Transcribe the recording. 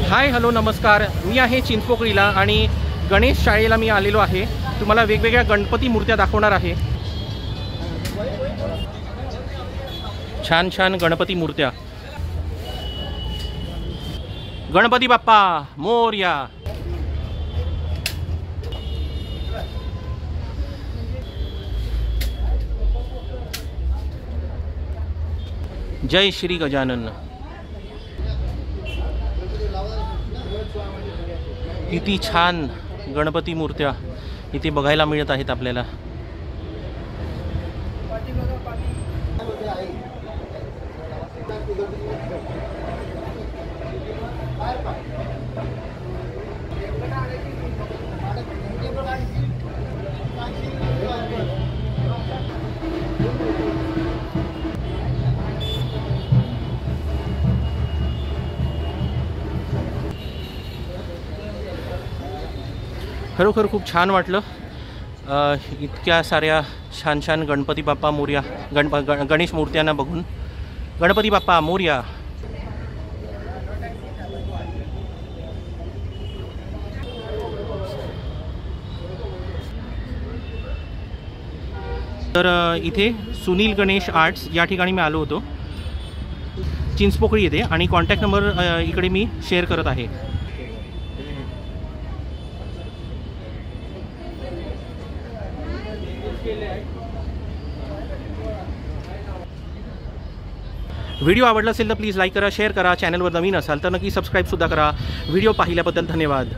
Hi hello नमस्कार, मी आहे चिंचपोकळीला आणि गणेश शाळेला मी आलेलो आहे। तुम्हाला वेगवेगळ्या गणपती मूर्त्या दाखवणार आहे। छान छान गणपती मूर्त्या। गणपती बाप्पा मोरया। जय श्री गजानन। किती छान गणपती मूर्त्या इथे बघायला मिळत आहेत आपल्याला। खरोखर खूप छान वाटलं इतक्या साऱ्या छान छान गणपती बाप्पा मोरया गणेश मूर्त्यांना बघून। गणपती बाप्पा मोरया। तर इथे सुनील गणेश आर्ट्स या ठिकाणी मी आलो होतो, चिंचपोकळी येथे, आणि कॉन्टॅक्ट नंबर इकडे मी शेअर करत आहे। व्हिडिओ आवडला असेल तर प्लीज लाईक करा, शेअर करा, चॅनलवर नवीन असाल तर नक्की सबस्क्राईब सुद्धा करा। व्हिडिओ पाहिल्याबद्दल धन्यवाद।